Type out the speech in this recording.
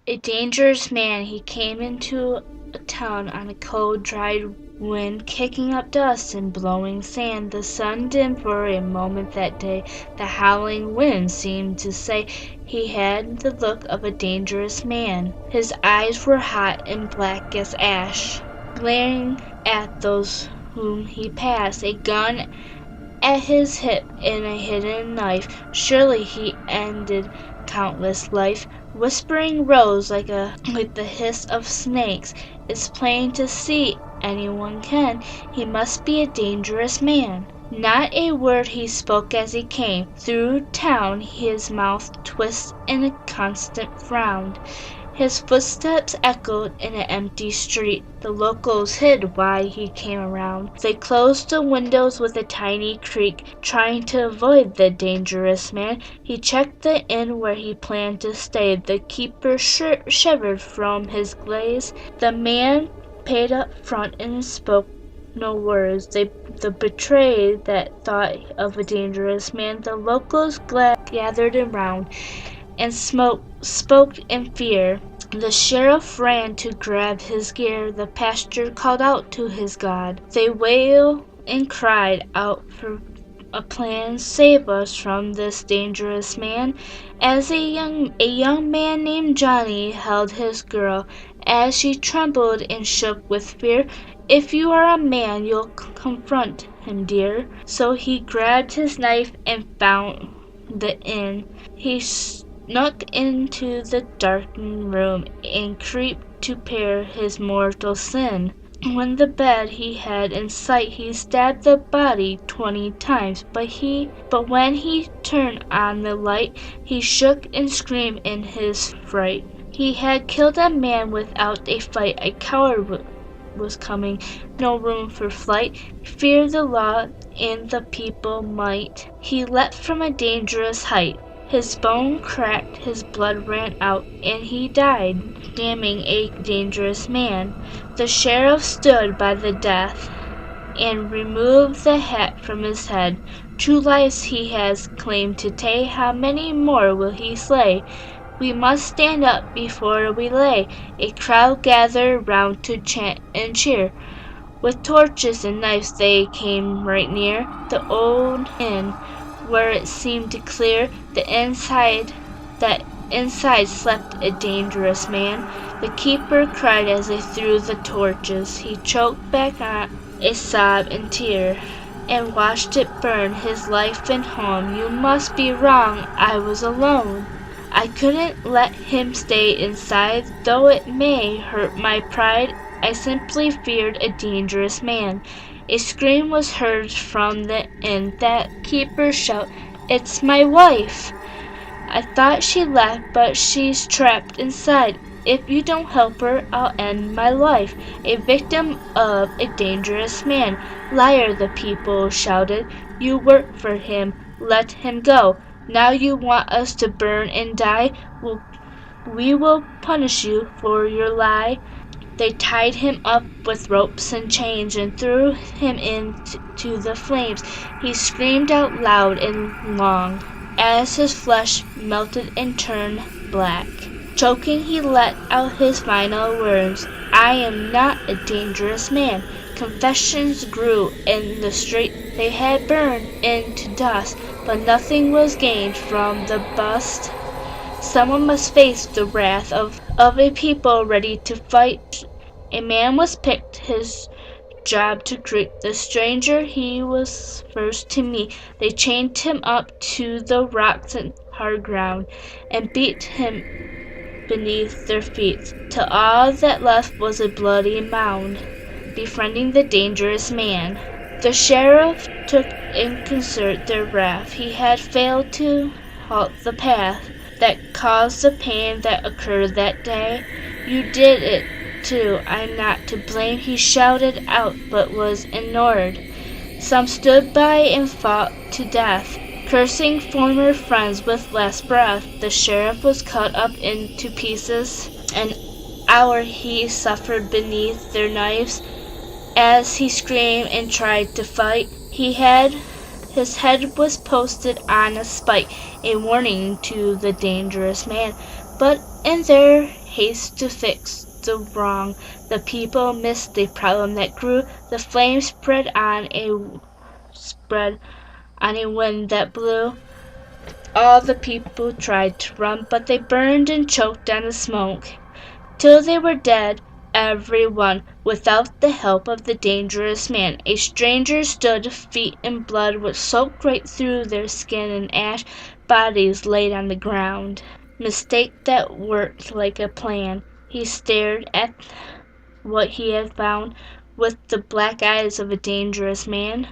A dangerous man, he came into a town on a cold, dry wind, kicking up dust and blowing sand. The sun dimmed for a moment that day. The howling wind seemed to say he had the look of a dangerous man. His eyes were hot and black as ash, glaring at those whom he passed, a gun at his hip and a hidden knife. Surely he ended countless life. Whispering rose like the hiss of snakes. It's plain to see, anyone can, he must be a dangerous man. Not a word he spoke as he came through town, his mouth twisted in a constant frown. His footsteps echoed in an empty street. The locals hid while he came around. They closed the windows with a tiny creak, trying to avoid the dangerous man. He checked the inn where he planned to stay. The keeper shivered from his glaze. The man paid up front and spoke no words. The betrayed that thought of a dangerous man. The locals gathered around and spoke in fear. The sheriff ran to grab his gear. The pastor called out to his God. They wailed and cried out for a plan. Save us from this dangerous man. As a young man named Johnny held his girl, as she trembled and shook with fear. If you are a man, you'll confront him, dear. So he grabbed his knife and found the inn. He snuck into the darkened room and crept to pay his mortal sin. When the bed he had in sight, he stabbed the body 20 times, but when he turned on the light, he shook and screamed in his fright. He had killed a man without a fight. A coward was coming, no room for flight. He feared the law and the people might. He leapt from a dangerous height. His bone cracked, his blood ran out, and he died, damning a dangerous man. The sheriff stood by the death and removed the hat from his head. 2 lives he has claimed to take, how many more will he slay? We must stand up before we lay. A crowd gathered round to chant and cheer. With torches and knives they came right near the old inn, where it seemed clear that inside slept a dangerous man. The keeper cried as they threw the torches. He choked back on a sob and tear, and watched it burn, his life and home. You must be wrong, I was alone. I couldn't let him stay inside, though it may hurt my pride. I simply feared a dangerous man. A scream was heard from the inn. That keeper shout, "It's my wife!" I thought she left, but she's trapped inside. If you don't help her, I'll end my life. A victim of a dangerous man. Liar, the people shouted. You work for him. Let him go. Now you want us to burn and die? We will punish you for your lie. They tied him up with ropes and chains and threw him into the flames. He screamed out loud and long as his flesh melted and turned black. Choking, he let out his final words, I am not a dangerous man. Confessions grew in the street. They had burned into dust, but nothing was gained from the bust. Someone must face the wrath of a people ready to fight. A man was picked, his job to greet the stranger he was first to meet. They chained him up to the rocks and hard ground, and beat him beneath their feet, till all that left was a bloody mound, befriending the dangerous man. The sheriff took in concert their wrath. He had failed to halt the path that caused the pain that occurred that day. You did it too, I'm not to blame, he shouted out, but was ignored. Some stood by and fought to death, cursing former friends with last breath. The sheriff was cut up into pieces. An hour he suffered beneath their knives as he screamed and tried to fight. His head was posted on a spike, a warning to the dangerous man. But in their haste to fix the wrong. The people missed the problem that grew. The flame spread on a wind that blew. All the people tried to run, but they burned and choked on the smoke, till they were dead, every one, without the help of the dangerous man. A stranger stood, feet and blood would soak right through their skin, and ash bodies laid on the ground. Mistake that worked like a plan. He stared at what he had found with the black eyes of a dangerous man.